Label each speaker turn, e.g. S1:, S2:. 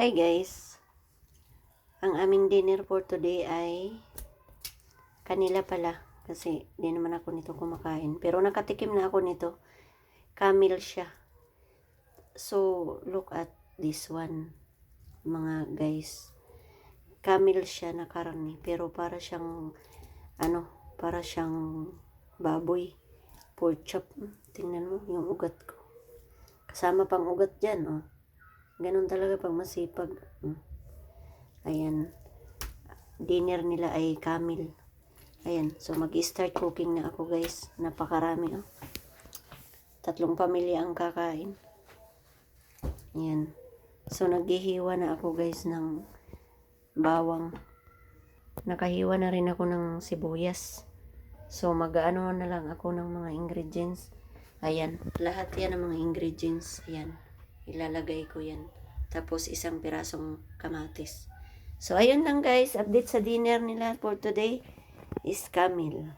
S1: Hi guys, ang aming dinner for today ay kanila pala kasi di naman ako nito kumakain. Pero nakatikim na ako nito. Camel siya. So, look at this one mga guys. Camel siya na karne pero para siyang para siyang baboy. Pork chop. Tingnan mo yung ugat ko. Kasama pang ugat dyan, oh. Ganun talaga pag masipag. Ayan. Dinner nila ay camel. Ayan. So, mag-start cooking na ako, guys. Napakarami, oh. 3 pamilya ang kakain. Ayan. So, naghihiwa na ako, guys, ng bawang. Nakahiwa na rin ako ng sibuyas. So, mag-ano na lang ako ng mga ingredients. Ayan. Lahat yan ng mga ingredients. Ayan. Ilalagay ko yan. Tapos, isang pirasong kamatis. So, ayun lang guys. Update sa dinner nila for today is camel.